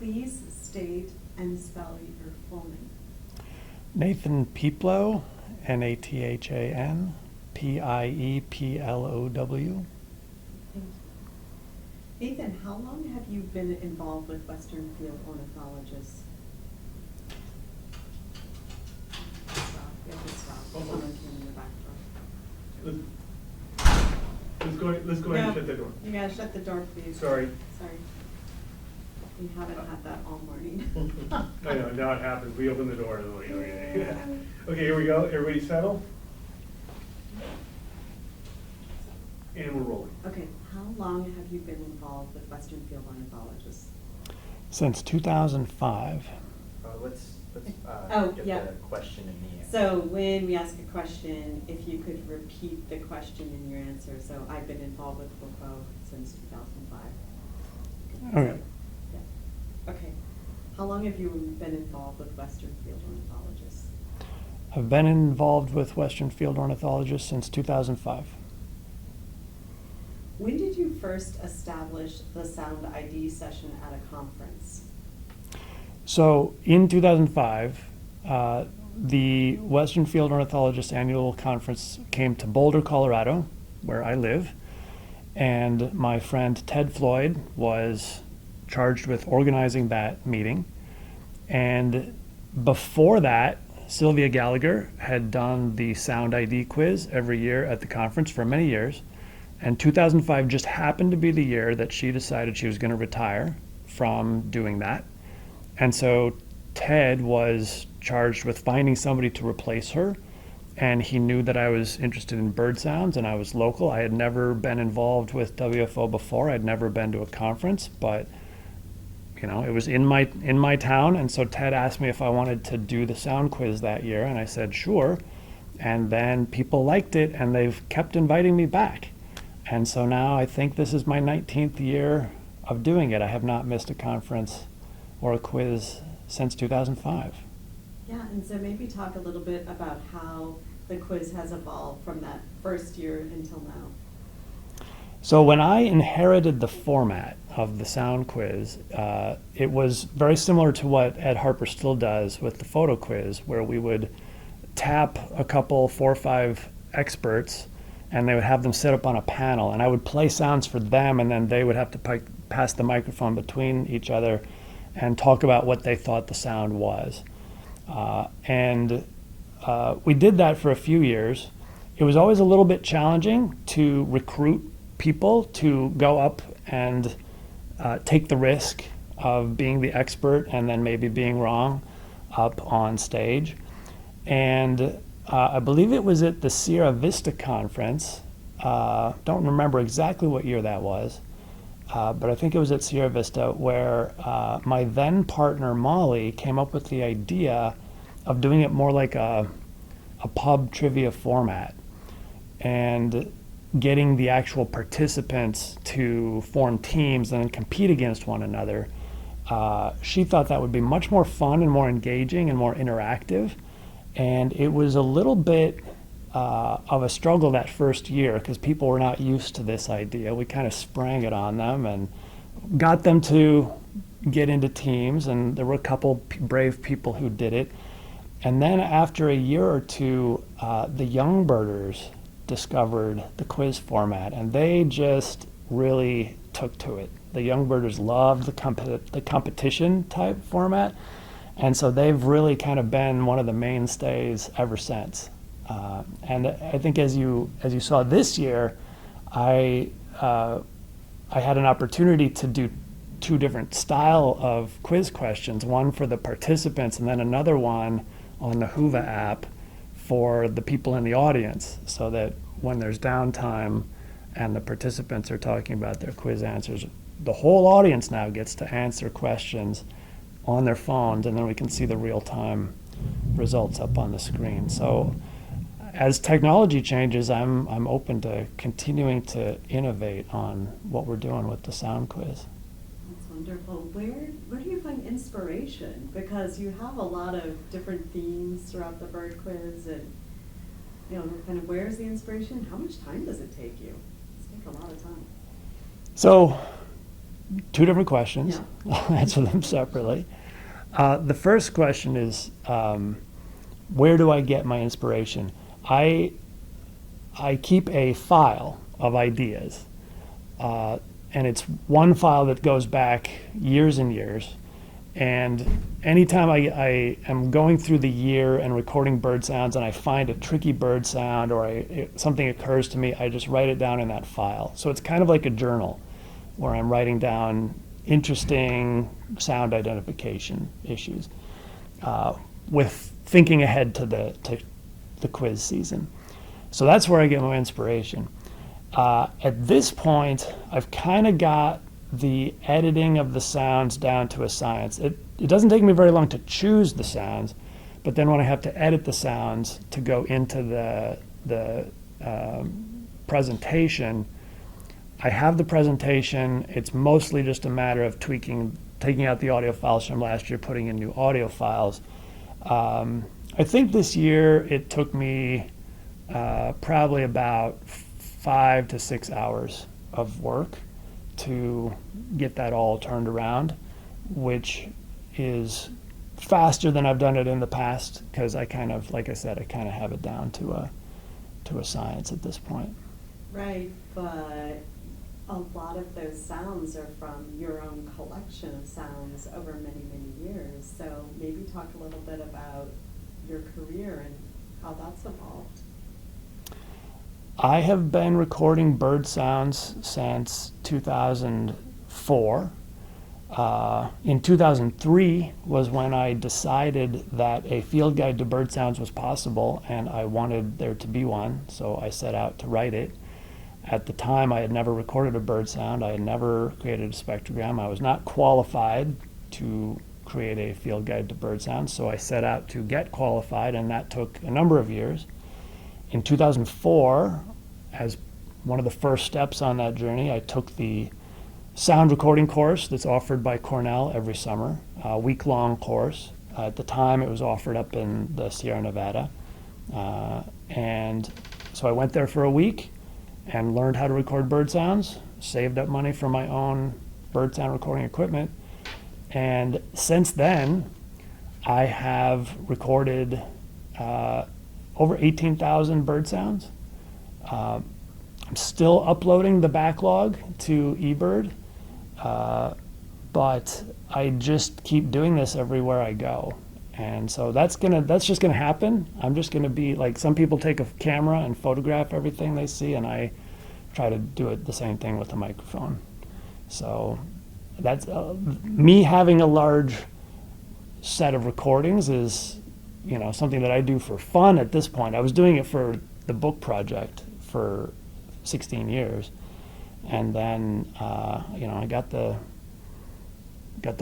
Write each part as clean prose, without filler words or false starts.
please state and spell your full name? Nathan Pieplow, Nathan Pieplow. Thank you. Nathan, how long have you been involved with Western Field Ornithologists? Someone came in the back door. Let's go ahead and shut the door. You gotta shut the door, please. Sorry. Sorry. We haven't had that all morning. I know, now it happens. We open the door. Okay, here we go. Everybody settle. And we're rolling. Okay, how long have you been involved with Western Field Ornithologists? Since 2005. Let's get yeah. the question in the end. So when we ask a question, if you could repeat the question in your answer. So I've been involved with WFO since 2005. Okay. Yeah. Okay. How long have you been involved with Western Field Ornithologists? I've been involved with Western Field Ornithologists since 2005. When did you first establish the sound ID session at a conference? So in 2005, the Western Field Ornithologist Annual Conference came to Boulder, Colorado, where I live, and my friend Ted Floyd was charged with organizing that meeting. And before that, Sylvia Gallagher had done the Sound ID quiz every year at the conference for many years. And 2005 just happened to be the year that she decided she was going to retire from doing that. And so Ted was charged with finding somebody to replace her. And he knew that I was interested in bird sounds and I was local. I had never been involved with WFO before. I'd never been to a conference, but you know, it was in my town. And so Ted asked me if I wanted to do the sound quiz that year. And I said, sure. And then people liked it and they've kept inviting me back. And so now I think this is my 19th year of doing it. I have not missed a conference or a quiz since 2005. Yeah, and so maybe talk a little bit about how the quiz has evolved from that first year until now. So when I inherited the format of the sound quiz, it was very similar to what Ed Harper still does with the photo quiz, where we would tap a couple, 4 or 5 experts, and they would have them sit up on a panel, and I would play sounds for them, and then they would have to pass the microphone between each other and talk about what they thought the sound was. We did that for a few years. It was always a little bit challenging to recruit people to go up and take the risk of being the expert and then maybe being wrong up on stage. And I believe it was at the Sierra Vista conference. Don't remember exactly what year that was, but I think it was at Sierra Vista where my then partner Molly came up with the idea of doing it more like a pub trivia format and getting the actual participants to form teams and then compete against one another. She thought that would be much more fun and more engaging and more interactive. And it was a little bit of a struggle that first year because people were not used to this idea. We kind of sprang it on them and got them to get into teams, and there were a couple brave people who did it. And then after a year or two, the young birders discovered the quiz format, and they just really took to it. The young birders loved the competition type format. And so they've really kind of been one of the mainstays ever since. And I think as you saw this year, I had an opportunity to do 2 different style of quiz questions, one for the participants and then another one on the Whova app for the people in the audience, so that when there's downtime and the participants are talking about their quiz answers, the whole audience now gets to answer questions on their phones, and then we can see the real-time results up on the screen. So as technology changes, I'm open to continuing to innovate on what we're doing with the sound quiz. That's wonderful. Where do you find inspiration? Because you have a lot of different themes throughout the bird quiz, and kind of where's the inspiration? How much time does it take you? It's take a lot of time. So two different questions. Yeah. I'll answer them separately. The first question is, where do I get my inspiration? I keep a file of ideas, and it's one file that goes back years and years. And anytime I am going through the year and recording bird sounds and I find a tricky bird sound or something occurs to me, I just write it down in that file. So it's kind of like a journal where I'm writing down interesting sound identification issues with thinking ahead to the quiz season. So that's where I get my inspiration. At this point, I've kind of got the editing of the sounds down to a science. It doesn't take me very long to choose the sounds, but then when I have to edit the sounds to go into the presentation, I have the presentation. It's mostly just a matter of tweaking, taking out the audio files from last year, putting in new audio files. I think this year it took me probably about 5 to 6 hours of work to get that all turned around, which is faster than I've done it in the past because I kind of, like I said, I kind of have it down to a science at this point. Right, but a lot of those sounds are from your own collection of sounds over many, many years. So maybe talk a little bit about your career and how that's evolved. I have been recording bird sounds since 2004. In 2003 was when I decided that a field guide to bird sounds was possible and I wanted there to be one, so I set out to write it. At the time, I had never recorded a bird sound. I had never created a spectrogram. I was not qualified to create a field guide to bird sounds, so I set out to get qualified, and that took a number of years. In 2004, as one of the first steps on that journey, I took the sound recording course that's offered by Cornell every summer, a week-long course. At the time, it was offered up in the Sierra Nevada. And so I went there for a week and learned how to record bird sounds, saved up money for my own bird sound recording equipment. And since then, I have recorded over 18,000 bird sounds. I'm still uploading the backlog to eBird, but I just keep doing this everywhere I go. And so that's just gonna happen. I'm just gonna be like, some people take a camera and photograph everything they see, and I try to do it the same thing with a microphone. So that's me having a large set of recordings is, you know, something that I do for fun at this point. I was doing it for the book project for 16 years, and then you know, I got the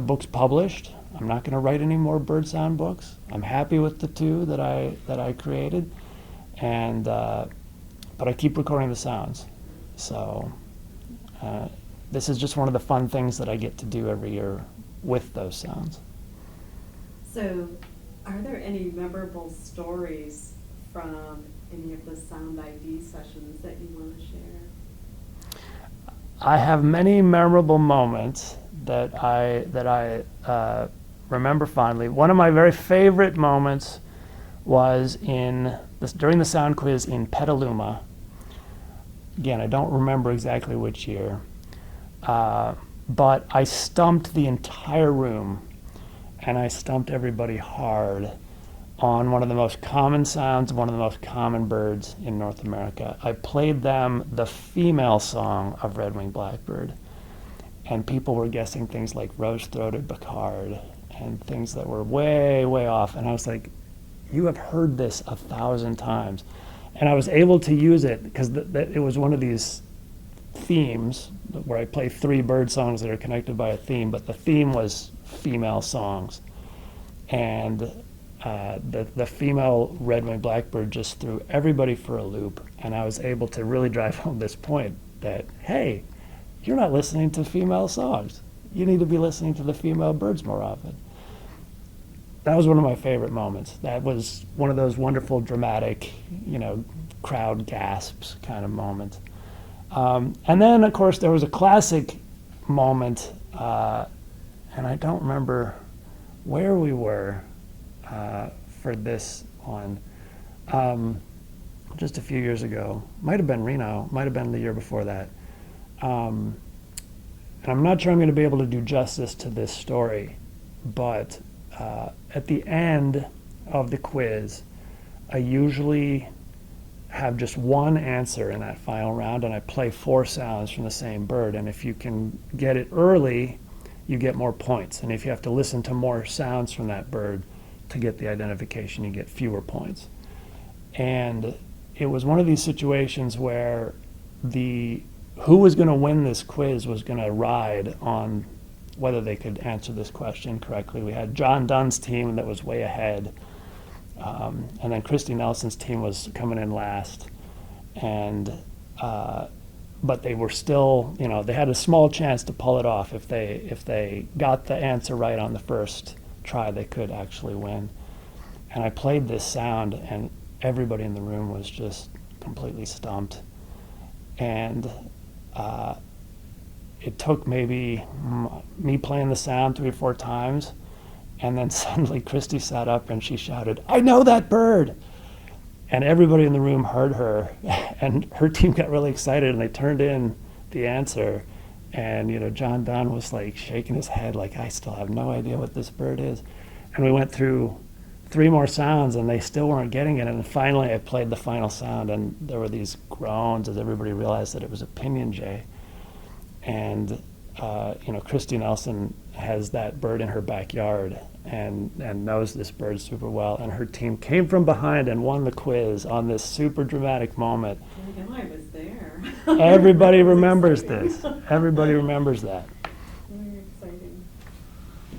books published. I'm not going to write any more bird sound books. I'm happy with the 2 that I created, and but I keep recording the sounds. So this is just one of the fun things that I get to do every year with those sounds. So are there any memorable stories from any of the sound ID sessions that you want to share? I have many memorable moments that I remember fondly. One of my very favorite moments was during the sound quiz in Petaluma. Again, I don't remember exactly which year, but I stumped the entire room, and I stumped everybody hard on one of the most common sounds, one of the most common birds in North America. I played them the female song of red-winged blackbird, and people were guessing things like rose-throated Bacard and things that were way, way off. And I was like, you have heard this 1,000 times. And I was able to use it because it was one of these themes where I play 3 bird songs that are connected by a theme, but the theme was female songs. And the female red-winged blackbird just threw everybody for a loop, and I was able to really drive home this point that, hey, you're not listening to female songs. You need to be listening to the female birds more often. That was one of my favorite moments. That was one of those wonderful, dramatic, you know, crowd gasps kind of moments. And then, of course, there was a classic moment And I don't remember where we were for this one. Just a few years ago. Might have been Reno, might have been the year before that. And I'm not sure I'm going to be able to do justice to this story, but at the end of the quiz, I usually have just one answer in that final round, and I play 4 sounds from the same bird. And if you can get it early, you get more points. And if you have to listen to more sounds from that bird to get the identification, you get fewer points. And it was one of these situations where who was going to win this quiz was going to ride on whether they could answer this question correctly. We had John Dunn's team that was way ahead, and then Christy Nelson's team was coming in last. And but they were still, they had a small chance to pull it off. If they got the answer right on the first try, they could actually win. And I played this sound, and everybody in the room was just completely stumped. And it took maybe me playing the sound 3 or 4 times, and then suddenly Christy sat up and she shouted, "I know that bird!" And everybody in the room heard her, and her team got really excited, and they turned in the answer. And John Dunn was like shaking his head like, "I still have no idea what this bird is." And we went through 3 more sounds, and they still weren't getting it. And finally I played the final sound, and there were these groans as everybody realized that it was a pinion jay. And Christy Nelson has that bird in her backyard and knows this bird super well. And her team came from behind and won the quiz on this super dramatic moment. I know, I was there. Everybody remembers this. Everybody remembers that. Very exciting.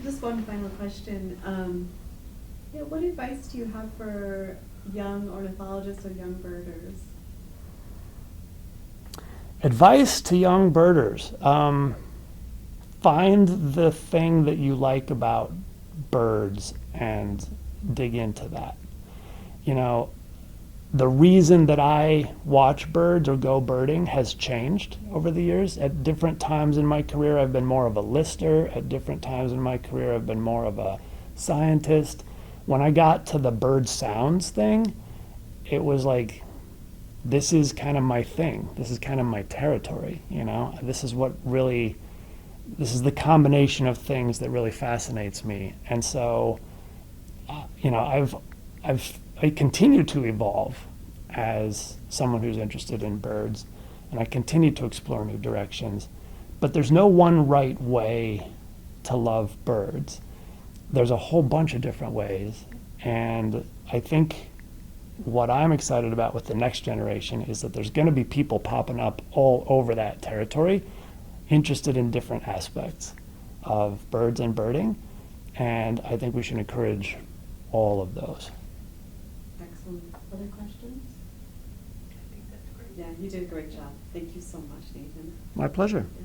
Just one final question. What advice do you have for young ornithologists or young birders? Advice to young birders. Find the thing that you like about birds and dig into that. The reason that I watch birds or go birding has changed over the years. At different times in my career, I've been more of a lister. At different times in my career, I've been more of a scientist. When I got to the bird sounds thing, it was like, this is kind of my thing. This is kind of my territory, This is the combination of things that really fascinates me. And so, I continue to evolve as someone who's interested in birds, and I continue to explore new directions. But there's no one right way to love birds. There's a whole bunch of different ways. And I think what I'm excited about with the next generation is that there's going to be people popping up all over that territory, interested in different aspects of birds and birding. And I think we should encourage all of those. Excellent. Other questions? I think that's great. Yeah, you did a great job. Thank you so much, Nathan. My pleasure. Yeah.